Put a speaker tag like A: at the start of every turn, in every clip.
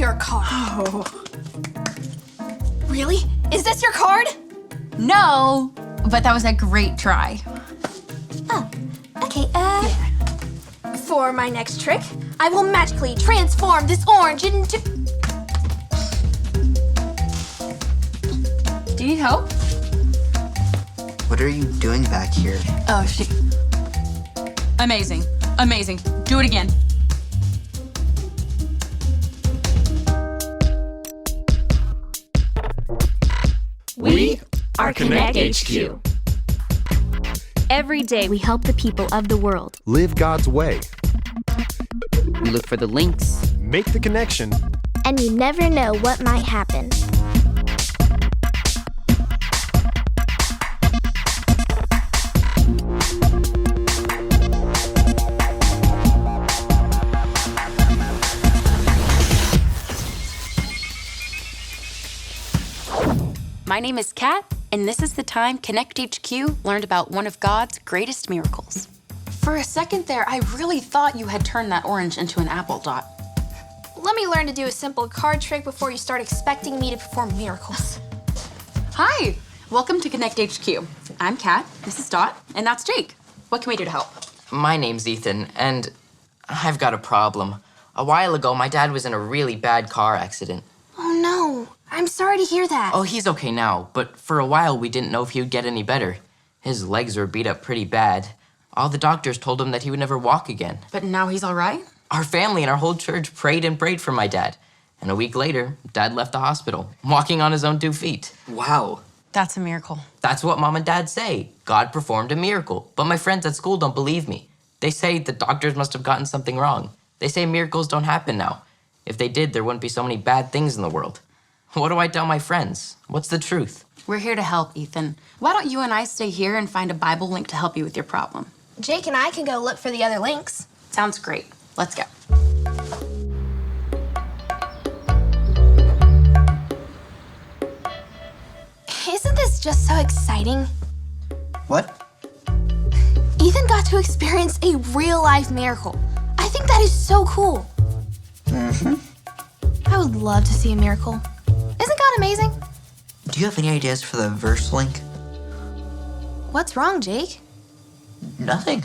A: your card.
B: Oh.
A: Really? Is this your card?
B: No, but that was a great try.
A: Oh, okay, For my next trick, I will magically transform this orange into...
B: Do you need help?
C: What are you doing back here?
B: Oh, Amazing. Amazing. Do it again.
D: We are Connect HQ.
E: Every day we help the people of the world.
F: Live God's way.
G: We look for the links.
F: Make the connection.
H: And you never know what might happen.
I: My name is Kat, and this is the time Connect HQ learned about one of God's greatest miracles.
B: For a second there, I really thought you had turned that orange into an apple dot.
A: Let me learn to do a simple card trick before you start expecting me to perform miracles.
B: Hi, welcome to Connect HQ. I'm Kat, this is Dot, and that's Jake. What can we do to help?
J: My name's Ethan, and I've got a problem. A while ago, my dad was in a really bad car accident.
A: Oh no, I'm sorry to hear that.
J: Oh, he's okay now, but for a while we didn't know if he would get any better. His legs were beat up pretty bad. All the doctors told him that he would never walk again.
B: But now he's all right?
J: Our family and our whole church prayed and prayed for my dad. And a week later, Dad left the hospital, walking on his own 2 feet.
C: Wow.
B: That's a miracle.
J: That's what Mom and Dad say. God performed a miracle. But my friends at school don't believe me. They say the doctors must have gotten something wrong. They say miracles don't happen now. If they did, there wouldn't be so many bad things in the world. What do I tell my friends? What's the truth?
B: We're here to help, Ethan. Why don't you and I stay here and find a Bible link to help you with your problem?
A: Jake and I can go look for the other links.
B: Sounds great. Let's go.
A: Isn't this just so exciting?
C: What?
A: Ethan got to experience a real-life miracle. I think that is so cool.
C: Mm-hmm.
A: I would love to see a miracle. Isn't God amazing?
C: Do you have any ideas for the verse link?
A: What's wrong, Jake?
C: Nothing.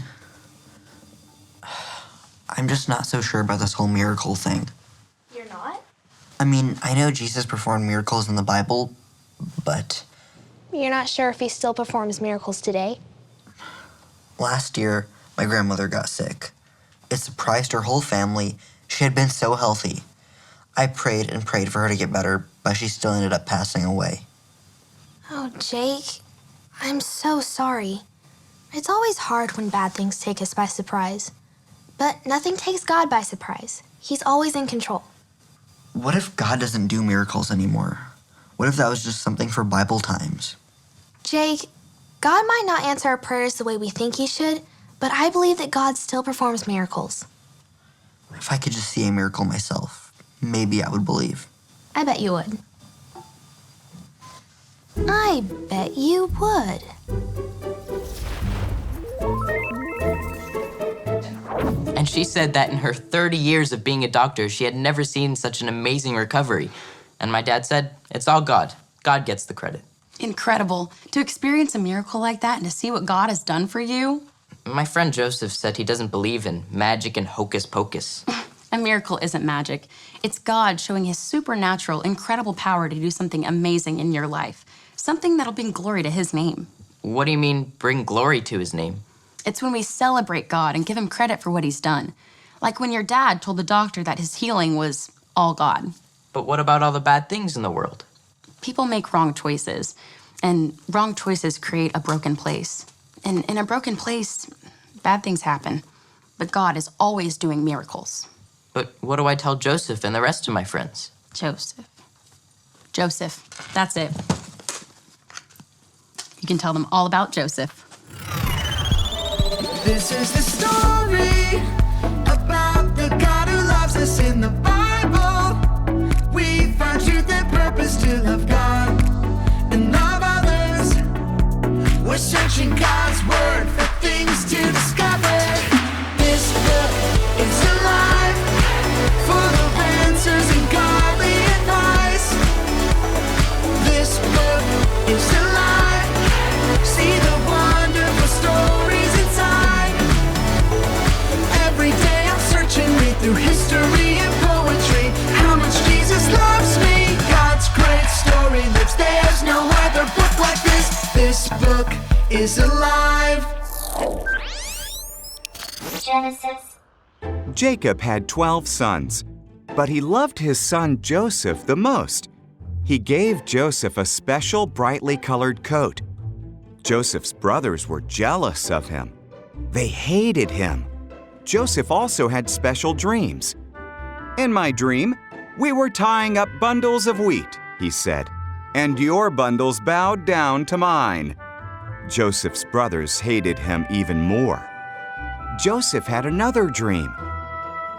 C: I'm just not so sure about this whole miracle thing.
A: You're not?
C: I mean, I know Jesus performed miracles in the Bible, but...
H: You're not sure if he still performs miracles today?
C: Last year, my grandmother got sick. It surprised her whole family. She had been so healthy. I prayed and prayed for her to get better, but she still ended up passing away.
A: Oh, Jake, I'm so sorry. It's always hard when bad things take us by surprise. But nothing takes God by surprise. He's always in control.
C: What if God doesn't do miracles anymore? What if that was just something for Bible times?
A: Jake, God might not answer our prayers the way we think he should, but I believe that God still performs miracles.
C: If I could just see a miracle myself, maybe I would believe.
A: I bet you would. I bet you would.
J: And she said that in her 30 years of being a doctor, she had never seen such an amazing recovery. And my dad said, it's all God. God gets the credit.
B: Incredible. To experience a miracle like that and to see what God has done for you.
J: My friend Joseph said he doesn't believe in magic and hocus pocus.
B: A miracle isn't magic. It's God showing his supernatural, incredible power to do something amazing in your life. Something that'll bring glory to his name.
J: What do you mean, bring glory to his name?
B: It's when we celebrate God and give him credit for what he's done. Like when your dad told the doctor that his healing was all God.
J: But what about all the bad things in the world?
B: People make wrong choices, and wrong choices create a broken place. And in a broken place, bad things happen. But God is always doing miracles.
J: But what do I tell Joseph and the rest of my friends?
B: Joseph, that's it. You can tell them all about Joseph.
D: This is the story about the God who loves us in the Bible. We find truth and purpose to love God and love others. We're searching God's word for things to discover. This book is alive, full of answers in God. is alive.
K: Genesis.
L: Jacob had 12 sons, but he loved his son Joseph the most. He gave Joseph a special brightly colored coat. Joseph's brothers were jealous of him. They hated him. Joseph also had special dreams. In my dream, we were tying up bundles of wheat, he said, and your bundles bowed down to mine. Joseph's brothers hated him even more. Joseph had another dream.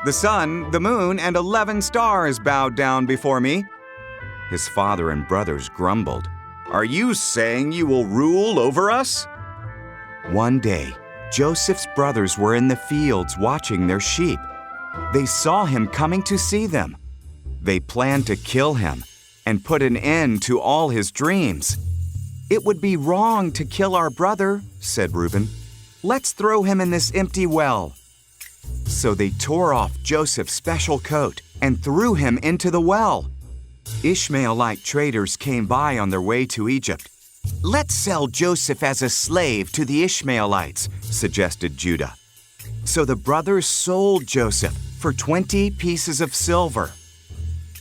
L: The sun, the moon, and 11 stars bowed down before me. His father and brothers grumbled. Are you saying you will rule over us? One day, Joseph's brothers were in the fields watching their sheep. They saw him coming to see them. They planned to kill him and put an end to all his dreams. It would be wrong to kill our brother, said Reuben. Let's throw him in this empty well. So they tore off Joseph's special coat and threw him into the well. Ishmaelite traders came by on their way to Egypt. Let's sell Joseph as a slave to the Ishmaelites, suggested Judah. So the brothers sold Joseph for 20 pieces of silver.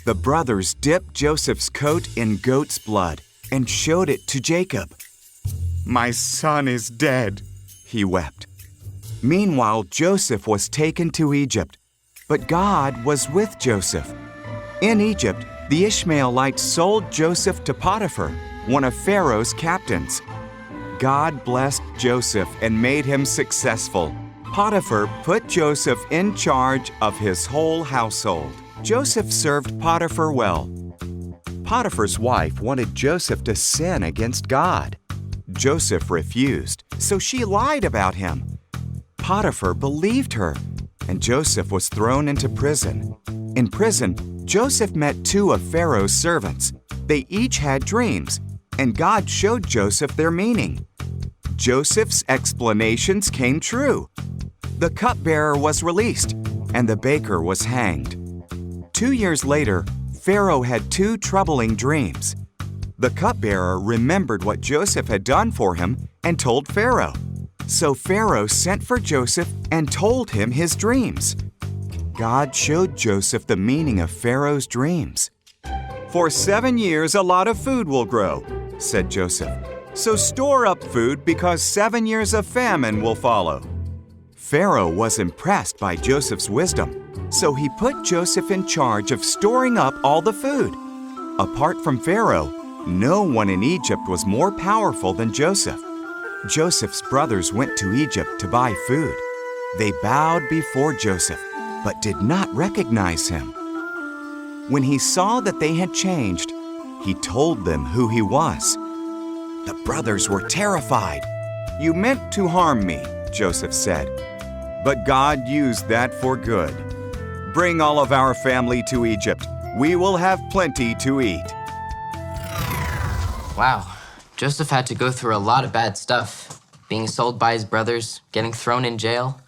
L: The brothers dipped Joseph's coat in goat's blood and showed it to Jacob. My son is dead, he wept. Meanwhile, Joseph was taken to Egypt, but God was with Joseph. In Egypt, the Ishmaelites sold Joseph to Potiphar, one of Pharaoh's captains. God blessed Joseph and made him successful. Potiphar put Joseph in charge of his whole household. Joseph served Potiphar well. Potiphar's wife wanted Joseph to sin against God. Joseph refused, so she lied about him. Potiphar believed her, and Joseph was thrown into prison. In prison, Joseph met 2 of Pharaoh's servants. They each had dreams, and God showed Joseph their meaning. Joseph's explanations came true. The cupbearer was released, and the baker was hanged. 2 years later, Pharaoh had 2 troubling dreams. The cupbearer remembered what Joseph had done for him and told Pharaoh. So Pharaoh sent for Joseph and told him his dreams. God showed Joseph the meaning of Pharaoh's dreams. For 7 years, a lot of food will grow, said Joseph. So store up food because 7 years of famine will follow. Pharaoh was impressed by Joseph's wisdom, so he put Joseph in charge of storing up all the food. Apart from Pharaoh, no one in Egypt was more powerful than Joseph. Joseph's brothers went to Egypt to buy food. They bowed before Joseph, but did not recognize him. When he saw that they had changed, he told them who he was. The brothers were terrified. You meant to harm me, Joseph said, but God used that for good. Bring all of our family to Egypt. We will have plenty to eat.
J: Wow, Joseph had to go through a lot of bad stuff. Being sold by his brothers, getting thrown in jail.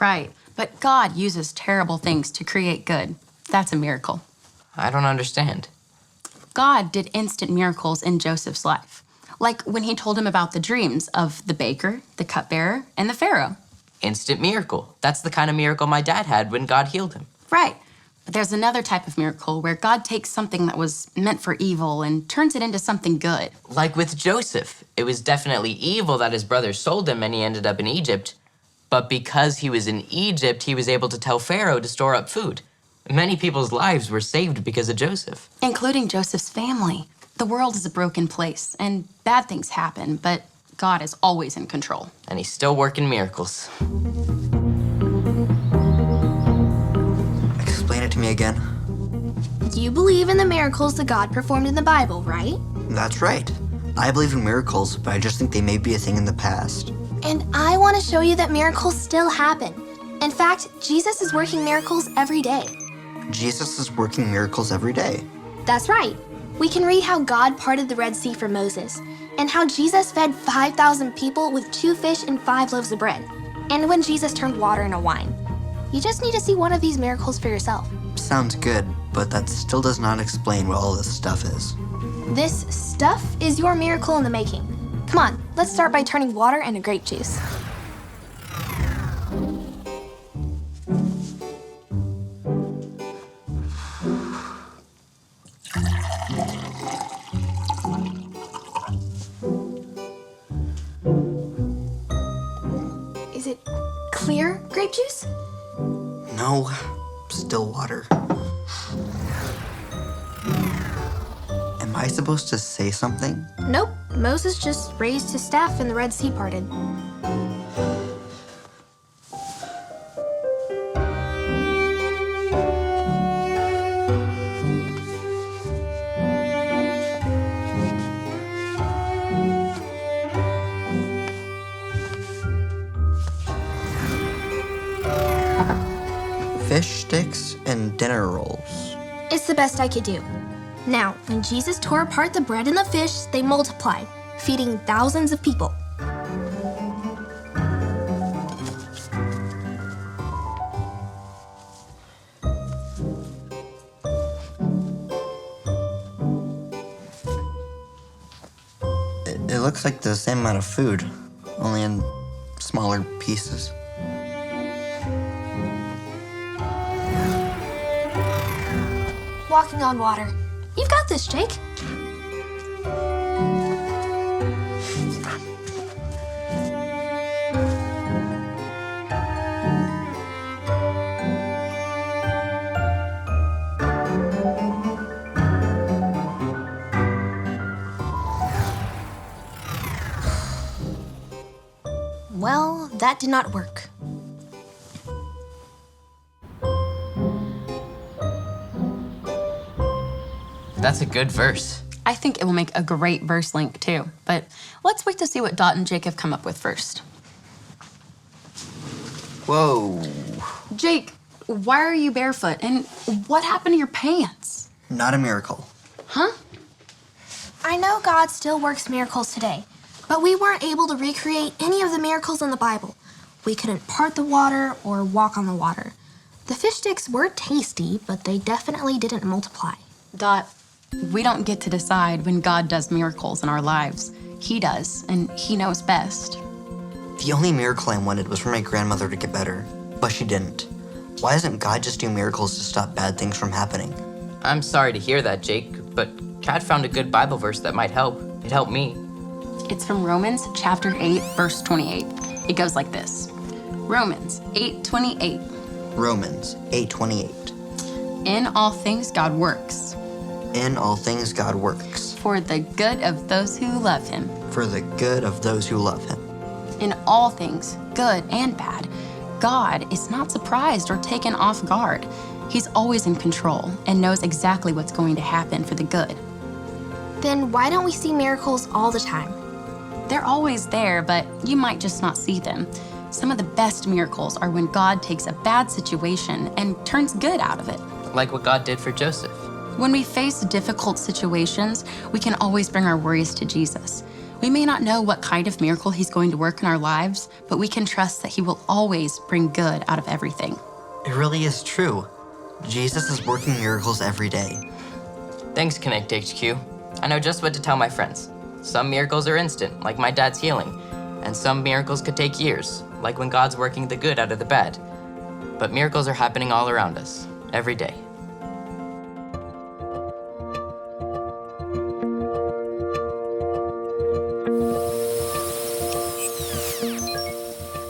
B: Right, but God uses terrible things to create good. That's a miracle.
J: I don't understand.
B: God did instant miracles in Joseph's life, like when he told him about the dreams of the baker, the cupbearer, and the Pharaoh.
J: Instant miracle. That's the kind of miracle my dad had when God healed him.
B: Right, but there's another type of miracle where God takes something that was meant for evil and turns it into something good.
J: Like with Joseph. It was definitely evil that his brothers sold him and he ended up in Egypt. But because he was in Egypt, he was able to tell Pharaoh to store up food. Many people's lives were saved because of Joseph.
B: Including Joseph's family. The world is a broken place, and bad things happen, but God is always in control.
J: And he's still working miracles.
C: Explain it to me again.
A: You believe in the miracles that God performed in the Bible, right?
C: That's right. I believe in miracles, but I just think they may be a thing in the past.
A: And I want to show you that miracles still happen. In fact, Jesus is working miracles every day.
C: Jesus is working miracles every day.
A: That's right. We can read how God parted the Red Sea for Moses, and how Jesus fed 5,000 people with 2 fish and 5 loaves of bread, and when Jesus turned water into wine. You just need to see one of these miracles for yourself.
C: Sounds good, but that still does not explain what all this stuff is.
A: This stuff is your miracle in the making. Come on, let's start by turning water into grape juice. Is it clear grape juice?
C: No, still water. Am I supposed to say something?
A: Nope, Moses just raised his staff and the Red Sea parted.
C: Fish sticks and dinner rolls.
A: It's the best I could do. Now, when Jesus tore apart the bread and the fish, they multiplied, feeding thousands of people.
C: It looks like the same amount of food, only in smaller pieces.
A: Walking on water. You've got this, Jake. Well, that did not work.
J: That's a good verse.
B: I think it will make a great verse link too, but let's wait to see what Dot and Jake have come up with first.
C: Whoa.
B: Jake, why are you barefoot? And what happened to your pants?
C: Not a miracle.
B: Huh?
A: I know God still works miracles today, but we weren't able to recreate any of the miracles in the Bible. We couldn't part the water or walk on the water. The fish sticks were tasty, but they definitely didn't multiply.
B: Dot, we don't get to decide when God does miracles in our lives. He does, and he knows best.
C: The only miracle I wanted was for my grandmother to get better, but she didn't. Why doesn't God just do miracles to stop bad things from happening?
J: I'm sorry to hear that, Jake, but Kat found a good Bible verse that might help. It helped me.
B: It's from Romans chapter 8, verse 28. It goes like this. Romans 8:28.
C: Romans 8:28.
B: In all things God works.
C: In all things God works.
B: For the good of those who love him.
C: For the good of those who love him.
B: In all things, good and bad, God is not surprised or taken off guard. He's always in control and knows exactly what's going to happen for the good.
A: Then why don't we see miracles all the time?
B: They're always there, but you might just not see them. Some of the best miracles are when God takes a bad situation and turns good out of it.
J: Like what God did for Joseph.
B: When we face difficult situations, we can always bring our worries to Jesus. We may not know what kind of miracle he's going to work in our lives, but we can trust that he will always bring good out of everything.
C: It really is true. Jesus is working miracles every day.
J: Thanks, Connect HQ. I know just what to tell my friends. Some miracles are instant, like my dad's healing, and some miracles could take years, like when God's working the good out of the bad. But miracles are happening all around us, every day.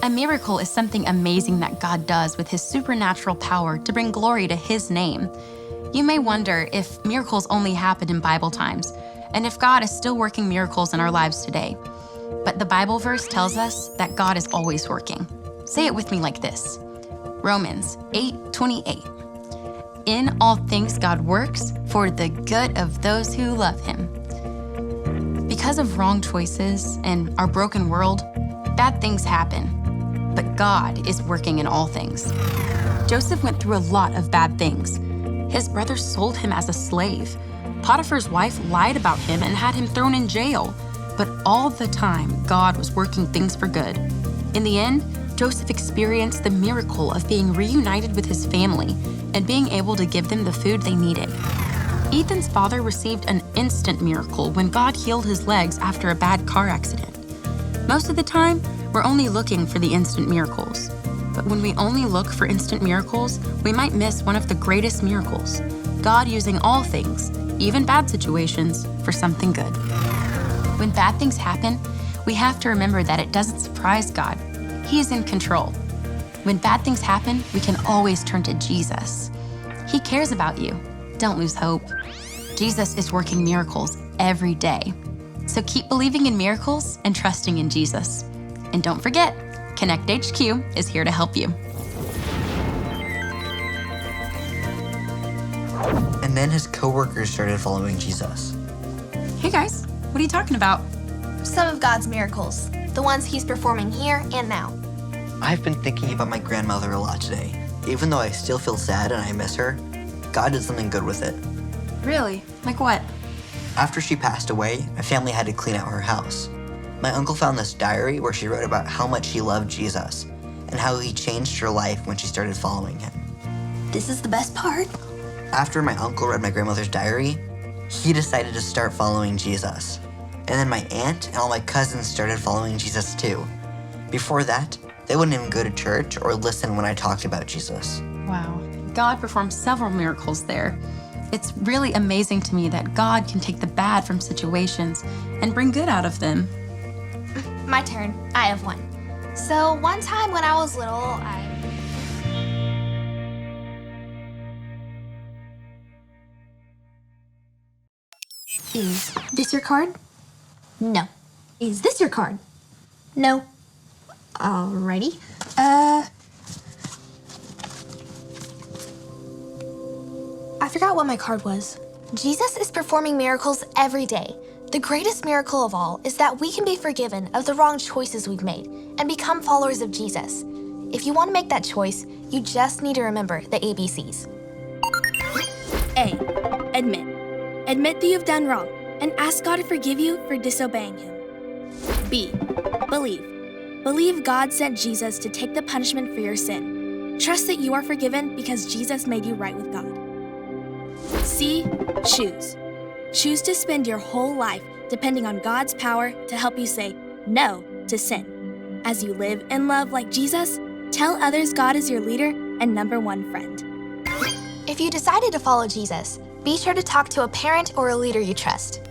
B: A miracle is something amazing that God does with his supernatural power to bring glory to his name. You may wonder if miracles only happen in Bible times, and if God is still working miracles in our lives today. But the Bible verse tells us that God is always working. Say it with me like this. Romans 8:28. In all things God works for the good of those who love him. Because of wrong choices and our broken world, bad things happen. But God is working in all things. Joseph went through a lot of bad things. His brothers sold him as a slave. Potiphar's wife lied about him and had him thrown in jail. But all the time, God was working things for good. In the end, Joseph experienced the miracle of being reunited with his family and being able to give them the food they needed. Ethan's father received an instant miracle when God healed his legs after a bad car accident. Most of the time, we're only looking for the instant miracles. But when we only look for instant miracles, we might miss one of the greatest miracles, God using all things, even bad situations, for something good. When bad things happen, we have to remember that it doesn't surprise God. He is in control. When bad things happen, we can always turn to Jesus. He cares about you. Don't lose hope. Jesus is working miracles every day. So keep believing in miracles and trusting in Jesus. And don't forget, Connect HQ is here to help you.
C: And then his coworkers started following Jesus.
B: Hey guys, what are you talking about?
A: Some of God's miracles, the ones he's performing here and now.
C: I've been thinking about my grandmother a lot today. Even though I still feel sad and I miss her, God did something good with it.
B: Really? Like what?
C: After she passed away, my family had to clean out her house. My uncle found this diary where she wrote about how much she loved Jesus and how he changed her life when she started following him.
A: This is the best part.
C: After my uncle read my grandmother's diary, he decided to start following Jesus. And then my aunt and all my cousins started following Jesus too. Before that, they wouldn't even go to church or listen when I talked about Jesus.
B: Wow. God performed several miracles there. It's really amazing to me that God can take the bad from situations and bring good out of them.
A: My turn. I have one. So one time when I was little, Is this your card? No. Is this your card? No. Alrighty. I forgot what my card was. Jesus is performing miracles every day. The greatest miracle of all is that we can be forgiven of the wrong choices we've made and become followers of Jesus. If you want to make that choice, you just need to remember the ABCs.
E: A. Admit. Admit that you've done wrong and ask God to forgive you for disobeying Him. B. Believe. Believe God sent Jesus to take the punishment for your sin. Trust that you are forgiven because Jesus made you right with God. C. Choose. Choose to spend your whole life depending on God's power to help you say no to sin. As you live and love like Jesus, tell others God is your leader and number one friend.
A: If you decided to follow Jesus, be sure to talk to a parent or a leader you trust.